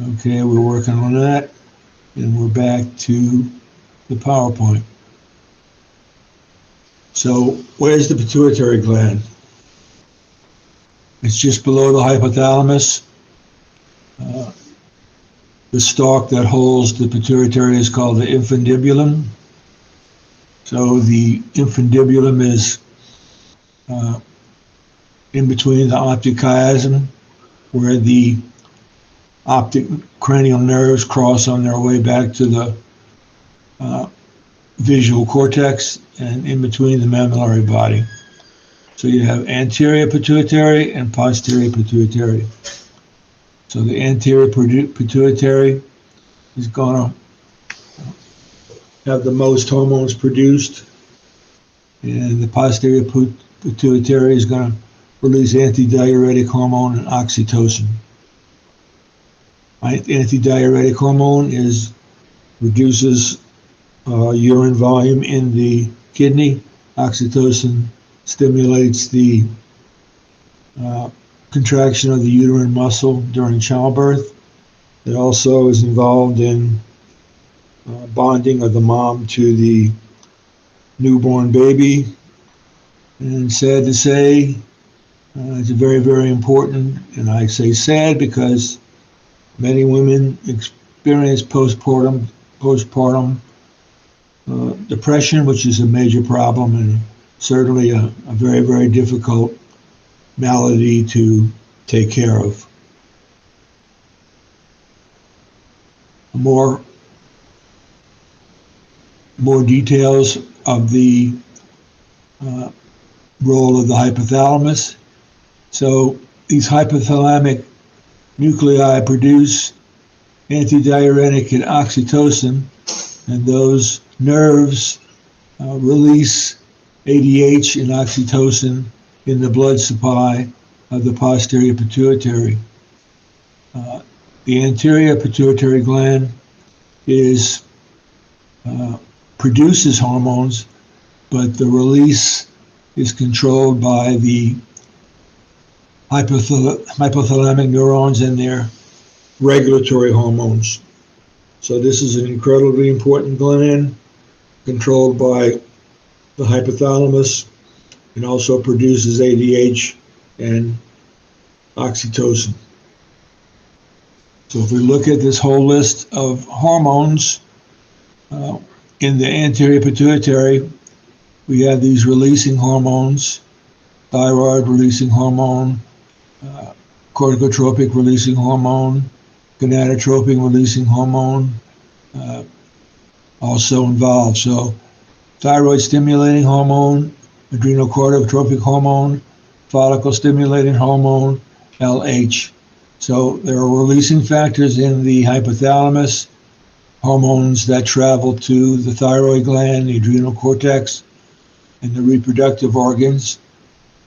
Okay, we're working on that, and we're back to the PowerPoint. So where's the pituitary gland? It's just below the hypothalamus. The stalk that holds the pituitary is called the infundibulum. So the infundibulum is in between the optic chiasm, where the optic cranial nerves cross on their way back to the visual cortex, and in between the mammillary body. So you have anterior pituitary and posterior pituitary. So the anterior pituitary is going to have the most hormones produced, and the posterior pituitary is going to release antidiuretic hormone and oxytocin. Antidiuretic hormone reduces urine volume in the kidney. Oxytocin stimulates the contraction of the uterine muscle during childbirth. It also is involved in bonding of the mom to the newborn baby. And sad to say, it's very, very important. And I say sad because many women experience postpartum depression, which is a major problem and certainly a very, very difficult malady to take care of. More details of the role of the hypothalamus. So these hypothalamic nuclei produce antidiuretic and oxytocin, and those nerves release ADH and oxytocin in the blood supply of the posterior pituitary. The anterior pituitary gland produces hormones, but the release is controlled by the hypothalamic neurons and their regulatory hormones. So this is an incredibly important gland controlled by the hypothalamus, and also produces ADH and oxytocin. So if we look at this whole list of hormones in the anterior pituitary, we have these releasing hormones: thyroid releasing hormone, corticotropic releasing hormone, gonadotropin releasing hormone also involved. So thyroid stimulating hormone, adrenocorticotropic hormone, follicle stimulating hormone, LH. So there are releasing factors in the hypothalamus, hormones that travel to the thyroid gland, the adrenal cortex, and the reproductive organs.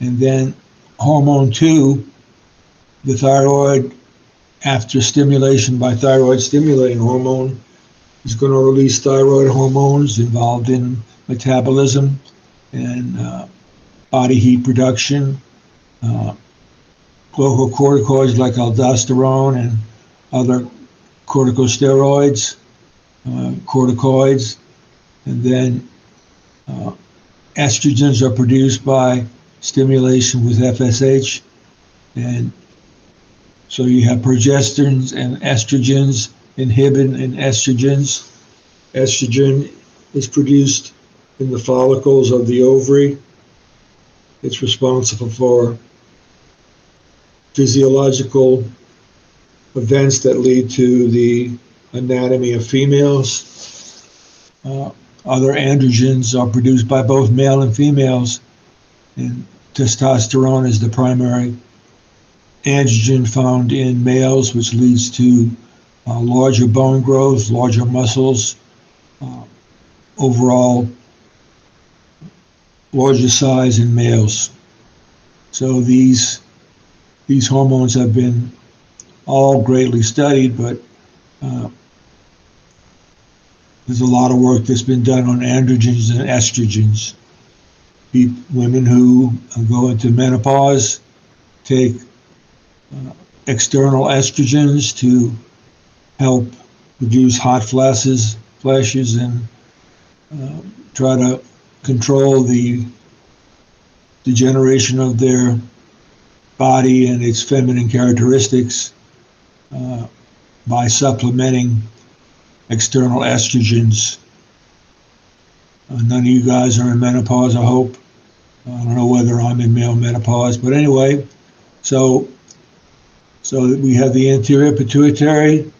And then hormone 2, the thyroid, after stimulation by thyroid stimulating hormone, is going to release thyroid hormones involved in metabolism and body heat production, glucocorticoids like aldosterone and other corticosteroids, corticoids, and then estrogens are produced by stimulation with FSH, and so you have progesterones and estrogens inhibiting estrogens. Estrogen is produced in the follicles of the ovary. It's responsible for physiological events that lead to the anatomy of females. Other androgens are produced by both male and females, and testosterone is the primary androgen found in males, which leads to larger bone growth, larger muscles, overall larger size in males. So these hormones have been all greatly studied, but there's a lot of work that's been done on androgens and estrogens. Women who go into menopause take external estrogens to help reduce hot flashes, and try to control the degeneration of their body and its feminine characteristics by supplementing external estrogens. None of you guys are in menopause, I hope. I don't know whether I'm in male menopause, but anyway, so we have the anterior pituitary,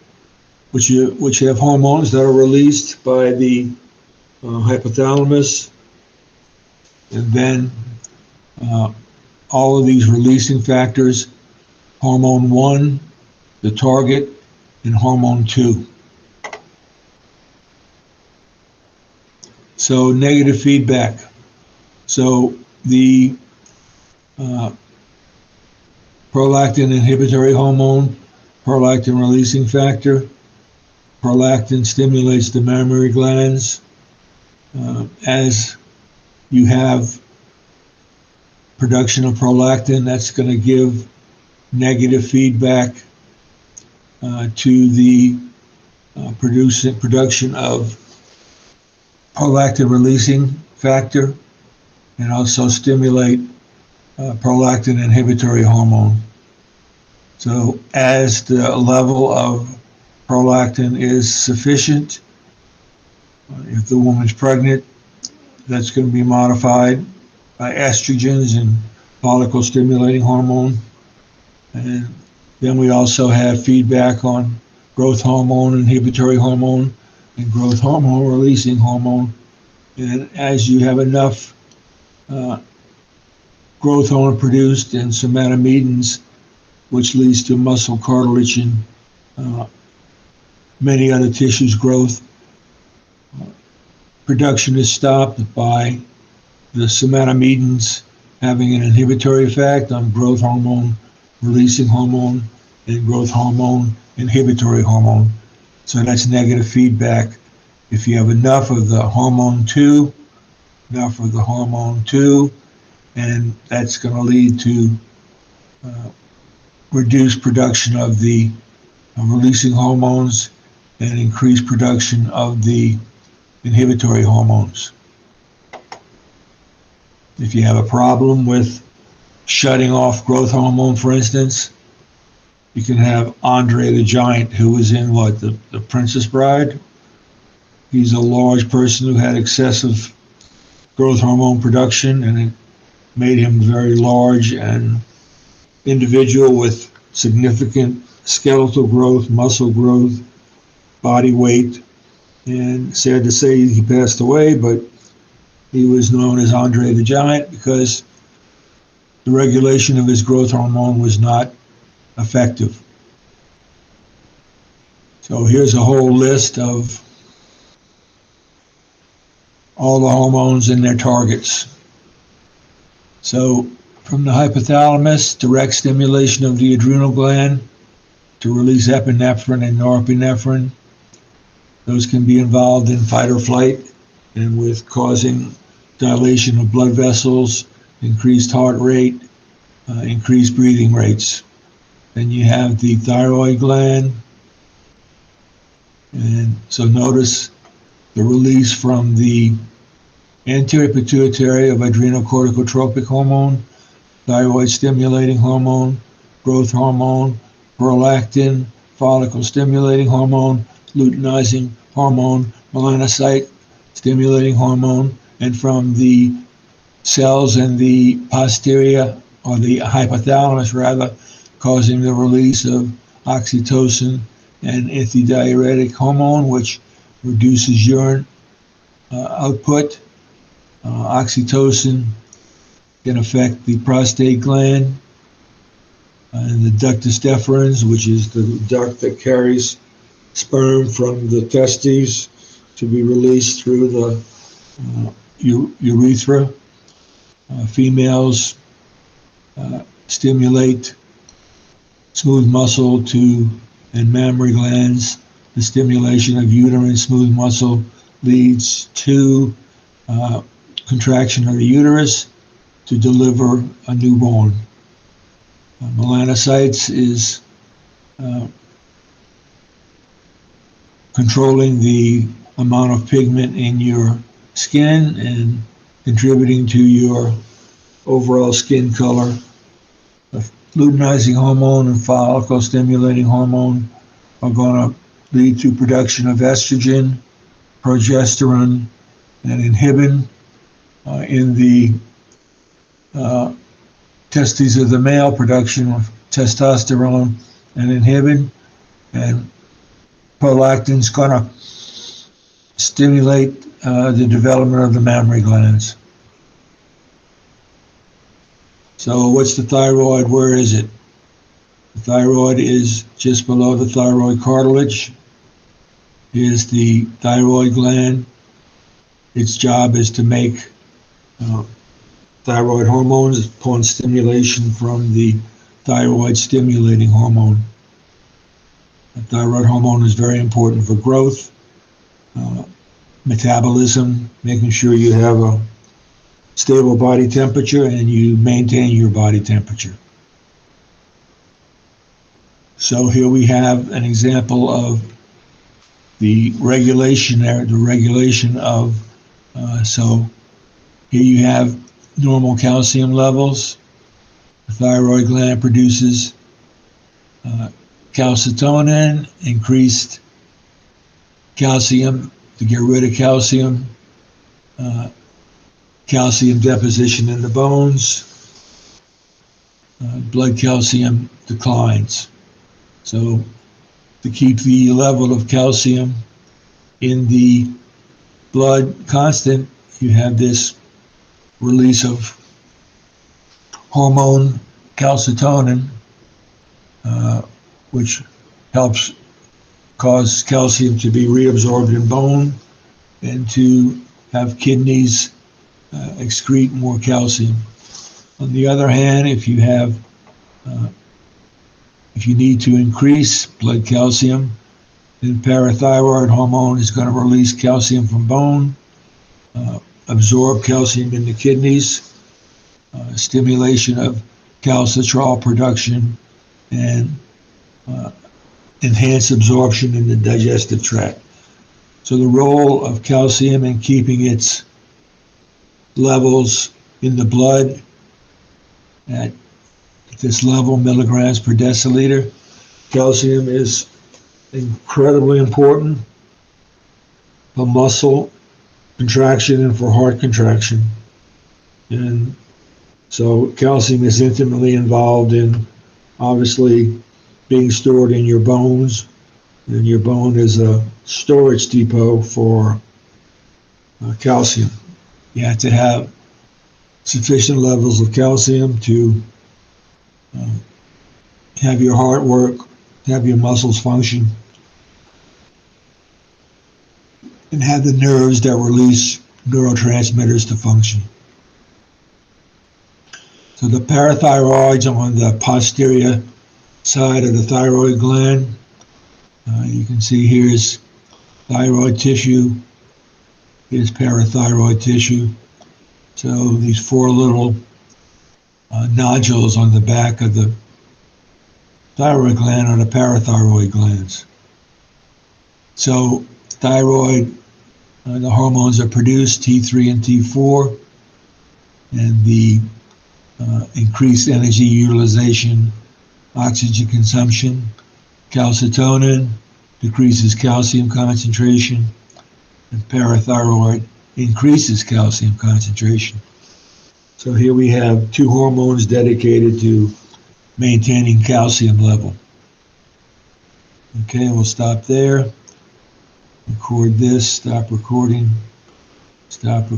which have hormones that are released by the hypothalamus, and then all of these releasing factors, hormone 1, the target, and hormone 2. So negative feedback. So the prolactin inhibitory hormone, prolactin releasing factor, prolactin stimulates the mammary glands. As you have production of prolactin, that's going to give negative feedback to the production of prolactin releasing factor, and also stimulate prolactin inhibitory hormone. So as the level of prolactin is sufficient, if the woman's pregnant, that's going to be modified by estrogens and follicle stimulating hormone. And then we also have feedback on growth hormone, inhibitory hormone, and growth hormone releasing hormone. And as you have enough growth hormone produced and somatomedins, which leads to muscle, cartilage, and many other tissues growth, production is stopped by the somatomedins having an inhibitory effect on growth hormone releasing hormone and growth hormone inhibitory hormone. So that's negative feedback. If you have enough of the hormone 2, and that's going to lead to reduced production of the releasing hormones and increased production of the inhibitory hormones. If you have a problem with shutting off growth hormone, for instance, you can have Andre the Giant, who was in the Princess Bride. He's a large person who had excessive growth hormone production, and it made him very large and individual with significant skeletal growth, muscle growth, body weight. And sad to say, he passed away, but he was known as Andre the Giant because the regulation of his growth hormone was not effective. So here's a whole list of all the hormones and their targets. So from the hypothalamus, direct stimulation of the adrenal gland to release epinephrine and norepinephrine. Those can be involved in fight or flight and with causing dilation of blood vessels, increased heart rate, increased breathing rates. Then you have the thyroid gland. And so notice the release from the anterior pituitary of adrenocorticotropic hormone, thyroid stimulating hormone, growth hormone, prolactin, follicle stimulating hormone, luteinizing hormone, melanocyte stimulating hormone, and from the cells in the posterior, or the hypothalamus rather, causing the release of oxytocin and antidiuretic hormone, which reduces urine output. Oxytocin can affect the prostate gland and the ductus deferens, which is the duct that carries sperm from the testes to be released through the urethra. Females stimulate smooth muscle and mammary glands. The stimulation of uterine smooth muscle leads to contraction of the uterus to deliver a newborn. Melanocytes is controlling the amount of pigment in your skin and contributing to your overall skin color. Luteinizing hormone and follicle stimulating hormone are going to lead to production of estrogen, progesterone, and inhibin in the testes of the male, production of testosterone and inhibin, and prolactin is going to stimulate the development of the mammary glands. So what's the thyroid? Where is it? The thyroid is just below the thyroid cartilage. Is the thyroid gland. Its job is to make thyroid hormones upon stimulation from the thyroid stimulating hormone. The thyroid hormone is very important for growth, metabolism, making sure you have a stable body temperature and you maintain your body temperature. So here we have an example of the regulation there, the regulation of, so here you have normal calcium levels. The thyroid gland produces calcitonin, increased calcium to get rid of calcium, calcium deposition in the bones, blood calcium declines. So to keep the level of calcium in the blood constant, you have this release of hormone calcitonin, which helps cause calcium to be reabsorbed in bone and to have kidneys excrete more calcium. On the other hand, if you need to increase blood calcium, then parathyroid hormone is going to release calcium from bone, absorb calcium in the kidneys, stimulation of calcitrol production, and enhance absorption in the digestive tract. So the role of calcium in keeping its levels in the blood at this level, milligrams per deciliter. Calcium is incredibly important for muscle contraction and for heart contraction. And so calcium is intimately involved in obviously being stored in your bones, and your bone is a storage depot for calcium. You have to have sufficient levels of calcium to have your heart work, have your muscles function, and have the nerves that release neurotransmitters to function. So the parathyroids on the posterior side of the thyroid gland. You can see here's thyroid tissue, here's parathyroid tissue. So these four little nodules on the back of the thyroid gland are the parathyroid glands. So thyroid, the hormones are produced, T3 and T4, and the increased energy utilization, oxygen consumption, calcitonin decreases calcium concentration, and parathyroid increases calcium concentration. So here we have two hormones dedicated to maintaining calcium level. Okay, we'll stop there. Record this, stop recording, stop recording.